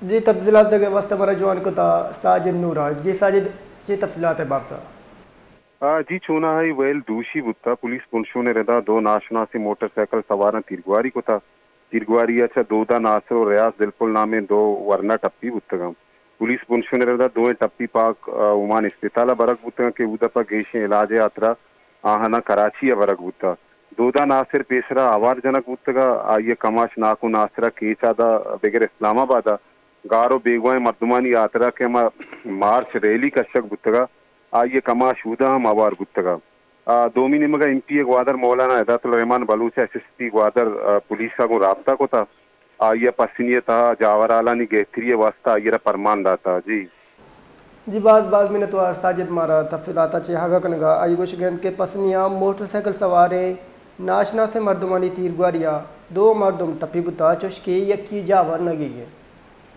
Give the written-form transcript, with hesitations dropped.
جی تفصیلات کے واسطے ہمارا جوان کو تھا ساجد نورا جی ساجد جی تفصیلات ہے باپ تھا جی چونا ہے ویل دوشی بتا پولیس پنشوں نے ردا دو ناشنا سے موٹر سائیکل سوارا تیرگواری کو تھا تیرگواری اچھا دودا ناصر و ریاض دلپل نامے دو ورنہ ٹپی بتگم پولیس پنشوں نے ردا دو ٹپی پاک عمان استطالہ برق بتگا کہ اودا پا گیشیں علاج یاترا آہنا کراچی برق بتا دودا ناصر پیسرا آوار جنک بتگا آئیے کماش ناکو ناصرہ کیچادا بغیر اسلام آبادا گارو بیگوائے مردمانی یاترا کے مارچ ریلی کشک بتگا آئیے کما شودہ ہم آوار گتگا دومی نمگا M P Gwadar Maulana Hidayat ur Rehman Baloch S S P Gwadar police کا کو رابطہ کو تھا آئیے پسینیہ تھا جاورالا نی گہتری واسطہ آئیے پرمان داتا جی جی بعض میں نے تو ساجد مارا تفصیلات اچھے ہاگا کنگا آئی گوش گند کے پسنیاں موٹر سائیکل سوارے ناشنا سے مردمانی تیرگواریا دو مردم تپی بتا چوش کے یکی جاور نگی ہے